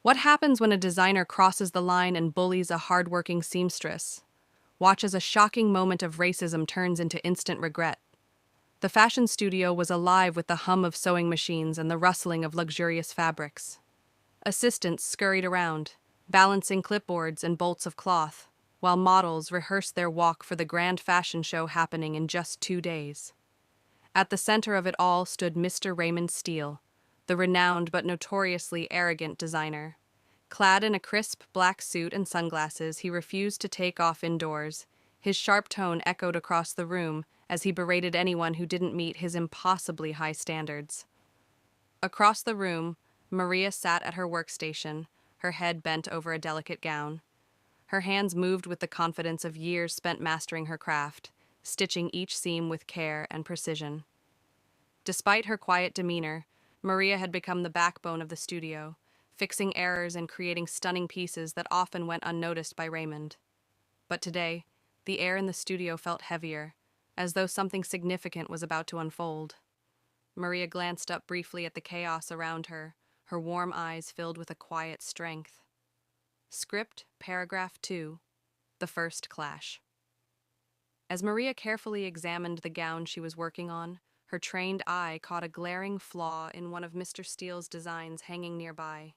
What happens when a designer crosses the line and bullies a hardworking seamstress? Watch as a shocking moment of racism turns into instant regret. The fashion studio was alive with the hum of sewing machines and the rustling of luxurious fabrics. Assistants scurried around, balancing clipboards and bolts of cloth, while models rehearsed their walk for the grand fashion show happening in just 2 days. At the center of it all stood Mr. Raymond Steele, the renowned but notoriously arrogant designer. Clad in a crisp black suit and sunglasses, he refused to take off indoors. His sharp tone echoed across the room as he berated anyone who didn't meet his impossibly high standards. Across the room, Maria sat at her workstation, her head bent over a delicate gown. Her hands moved with the confidence of years spent mastering her craft, stitching each seam with care and precision. Despite her quiet demeanor, Maria had become the backbone of the studio, fixing errors and creating stunning pieces that often went unnoticed by Raymond. But today, the air in the studio felt heavier, as though something significant was about to unfold. Maria glanced up briefly at the chaos around her, her warm eyes filled with a quiet strength. Script, paragraph 2, the first clash. As Maria carefully examined the gown she was working on, her trained eye caught a glaring flaw in one of Mr. Steele's designs hanging nearby.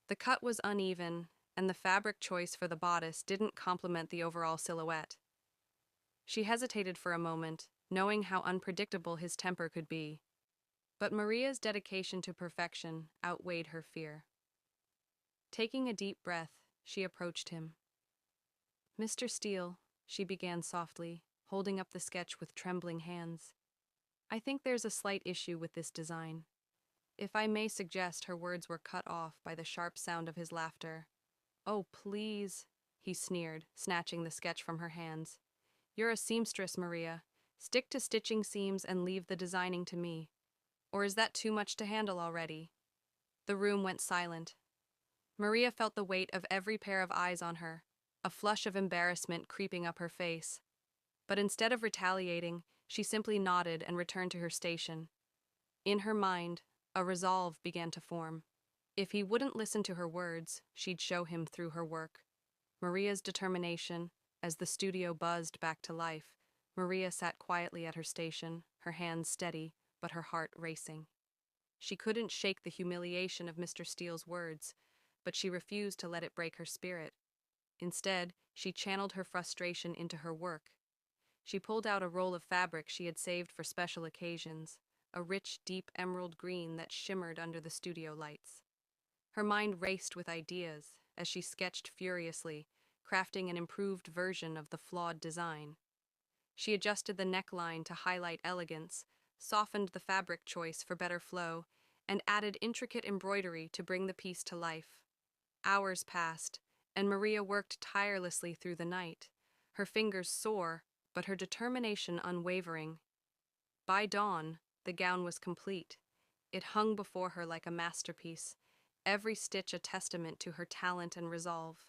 The cut was uneven, and the fabric choice for the bodice didn't complement the overall silhouette. She hesitated for a moment, knowing how unpredictable his temper could be. But Maria's dedication to perfection outweighed her fear. Taking a deep breath, she approached him. "Mr. Steele," she began softly, holding up the sketch with trembling hands. "I think there's a slight issue with this design." If I may suggest, her words were cut off by the sharp sound of his laughter. "Oh, please," he sneered, snatching the sketch from her hands. "You're a seamstress, Maria. Stick to stitching seams and leave the designing to me. Or is that too much to handle already?" The room went silent. Maria felt the weight of every pair of eyes on her, a flush of embarrassment creeping up her face. But instead of retaliating, she simply nodded and returned to her station. In her mind, a resolve began to form. If he wouldn't listen to her words, she'd show him through her work. Maria's determination, as the studio buzzed back to life, Maria sat quietly at her station, her hands steady, but her heart racing. She couldn't shake the humiliation of Mr. Steele's words, but she refused to let it break her spirit. Instead, she channeled her frustration into her work. She pulled out a roll of fabric she had saved for special occasions, a rich, deep emerald green that shimmered under the studio lights. Her mind raced with ideas as she sketched furiously, crafting an improved version of the flawed design. She adjusted the neckline to highlight elegance, softened the fabric choice for better flow, and added intricate embroidery to bring the piece to life. Hours passed, and Maria worked tirelessly through the night, her fingers sore, but her determination unwavering. By dawn, the gown was complete. It hung before her like a masterpiece, every stitch a testament to her talent and resolve.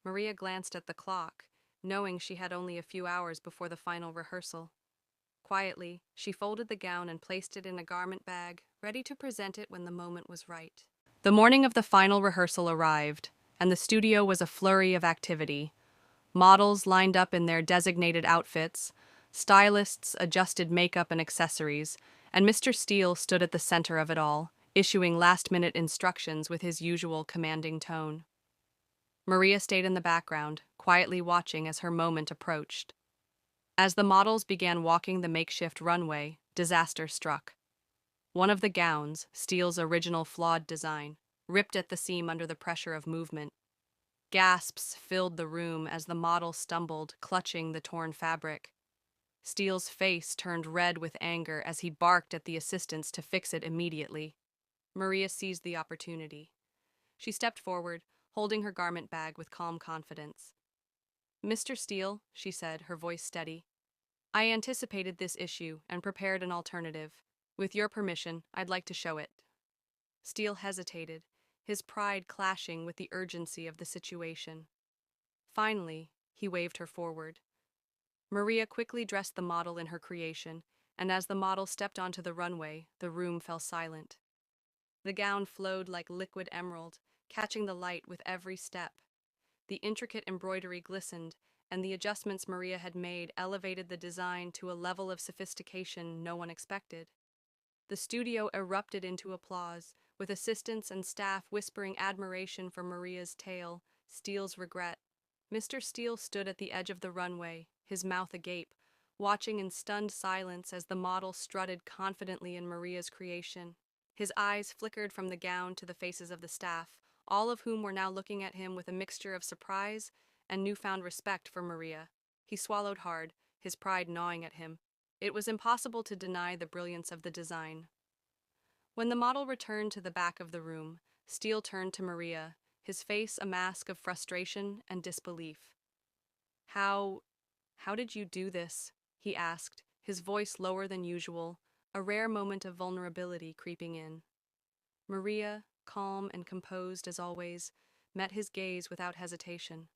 Maria glanced at the clock, knowing she had only a few hours before the final rehearsal. Quietly, she folded the gown and placed it in a garment bag, ready to present it when the moment was right. The morning of the final rehearsal arrived, and the studio was a flurry of activity. Models lined up in their designated outfits, stylists adjusted makeup and accessories, and Mr. Steele stood at the center of it all, issuing last-minute instructions with his usual commanding tone. Maria stayed in the background, quietly watching as her moment approached. As the models began walking the makeshift runway, disaster struck. One of the gowns, Steele's original flawed design, ripped at the seam under the pressure of movement. Gasps filled the room as the model stumbled, clutching the torn fabric. Steele's face turned red with anger as he barked at the assistants to fix it immediately. Maria seized the opportunity. She stepped forward, holding her garment bag with calm confidence. "Mr. Steele," she said, her voice steady, "I anticipated this issue and prepared an alternative. With your permission, I'd like to show it." Steele hesitated, his pride clashing with the urgency of the situation. Finally, he waved her forward. Maria quickly dressed the model in her creation, and as the model stepped onto the runway, the room fell silent. The gown flowed like liquid emerald, catching the light with every step. The intricate embroidery glistened, and the adjustments Maria had made elevated the design to a level of sophistication no one expected. The studio erupted into applause, with assistants and staff whispering admiration for Maria's tale, Steele's regret. Mr. Steele stood at the edge of the runway, his mouth agape, watching in stunned silence as the model strutted confidently in Maria's creation. His eyes flickered from the gown to the faces of the staff, all of whom were now looking at him with a mixture of surprise and newfound respect for Maria. He swallowed hard, his pride gnawing at him. It was impossible to deny the brilliance of the design. When the model returned to the back of the room, Steele turned to Maria, his face a mask of frustration and disbelief. How did you do this?" he asked, his voice lower than usual, a rare moment of vulnerability creeping in. Maria, calm and composed as always, met his gaze without hesitation.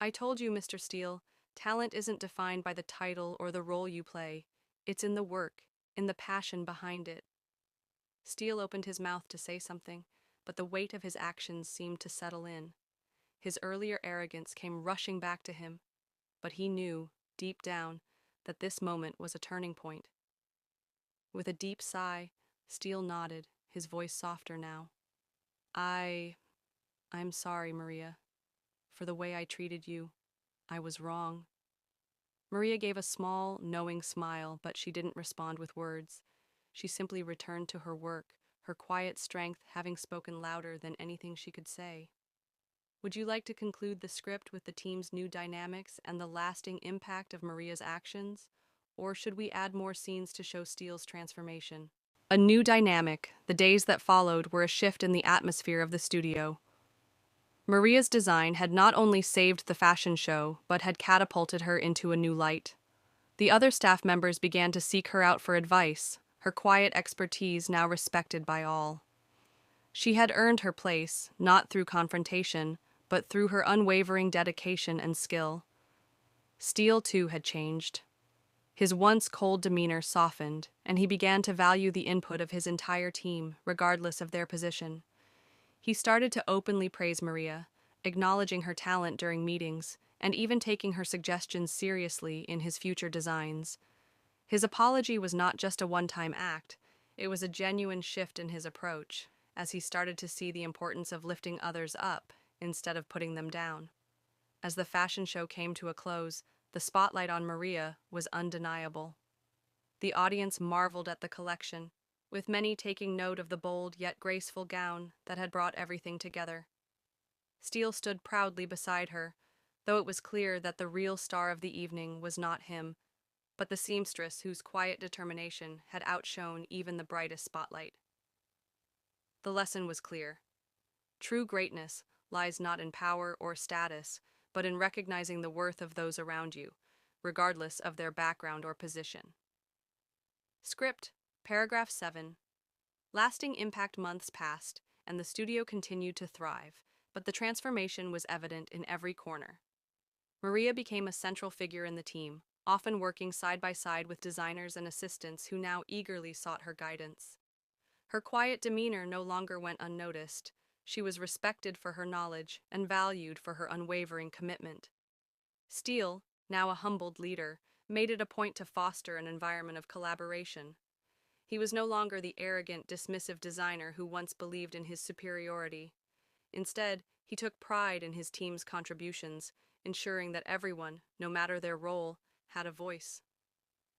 "I told you, Mr. Steele, talent isn't defined by the title or the role you play. It's in the work, in the passion behind it." Steele opened his mouth to say something, but the weight of his actions seemed to settle in. His earlier arrogance came rushing back to him, but he knew, deep down, that this moment was a turning point. With a deep sigh, Steele nodded, his voice softer now. I'm sorry, Maria. For the way I treated you, I was wrong." Maria gave a small, knowing smile, but she didn't respond with words. She simply returned to her work, her quiet strength having spoken louder than anything she could say. Would you like to conclude the script with the team's new dynamics and the lasting impact of Maria's actions? Or should we add more scenes to show Steele's transformation? A new dynamic, the days that followed were a shift in the atmosphere of the studio. Maria's design had not only saved the fashion show, but had catapulted her into a new light. The other staff members began to seek her out for advice, her quiet expertise now respected by all. She had earned her place, not through confrontation, but through her unwavering dedication and skill. Steele, too, had changed. His once cold demeanor softened, and he began to value the input of his entire team, regardless of their position. He started to openly praise Maria, acknowledging her talent during meetings, and even taking her suggestions seriously in his future designs. His apology was not just a one-time act, it was a genuine shift in his approach, as he started to see the importance of lifting others up instead of putting them down. As the fashion show came to a close, the spotlight on Maria was undeniable. The audience marveled at the collection, with many taking note of the bold yet graceful gown that had brought everything together. Steele stood proudly beside her, though it was clear that the real star of the evening was not him, but the seamstress whose quiet determination had outshone even the brightest spotlight. The lesson was clear. True greatness lies not in power or status, but in recognizing the worth of those around you, regardless of their background or position. Script, paragraph 7. Lasting impact months passed, and the studio continued to thrive, but the transformation was evident in every corner. Maria became a central figure in the team, often working side by side with designers and assistants who now eagerly sought her guidance. Her quiet demeanor no longer went unnoticed. She was respected for her knowledge and valued for her unwavering commitment. Steele, now a humbled leader, made it a point to foster an environment of collaboration. He was no longer the arrogant, dismissive designer who once believed in his superiority. Instead, he took pride in his team's contributions, ensuring that everyone, no matter their role, had a voice.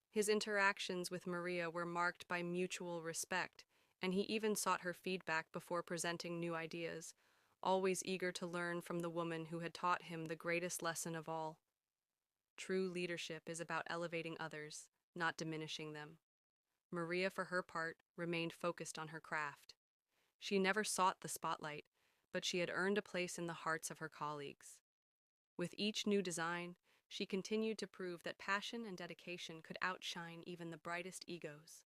His interactions with Maria were marked by mutual respect, and he even sought her feedback before presenting new ideas, always eager to learn from the woman who had taught him the greatest lesson of all. True leadership is about elevating others, not diminishing them. Maria, for her part, remained focused on her craft. She never sought the spotlight, but she had earned a place in the hearts of her colleagues. With each new design, she continued to prove that passion and dedication could outshine even the brightest egos.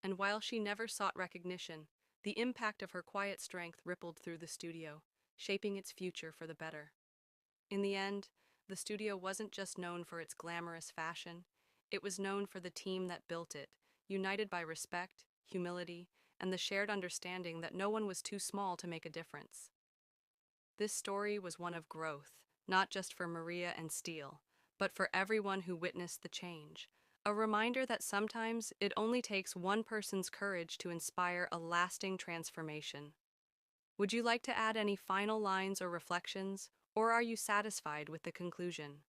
And while she never sought recognition, the impact of her quiet strength rippled through the studio, shaping its future for the better. In the end, the studio wasn't just known for its glamorous fashion, it was known for the team that built it, united by respect, humility, and the shared understanding that no one was too small to make a difference. This story was one of growth, not just for Maria and Steele, but for everyone who witnessed the change. A reminder that sometimes it only takes one person's courage to inspire a lasting transformation. Would you like to add any final lines or reflections, or are you satisfied with the conclusion?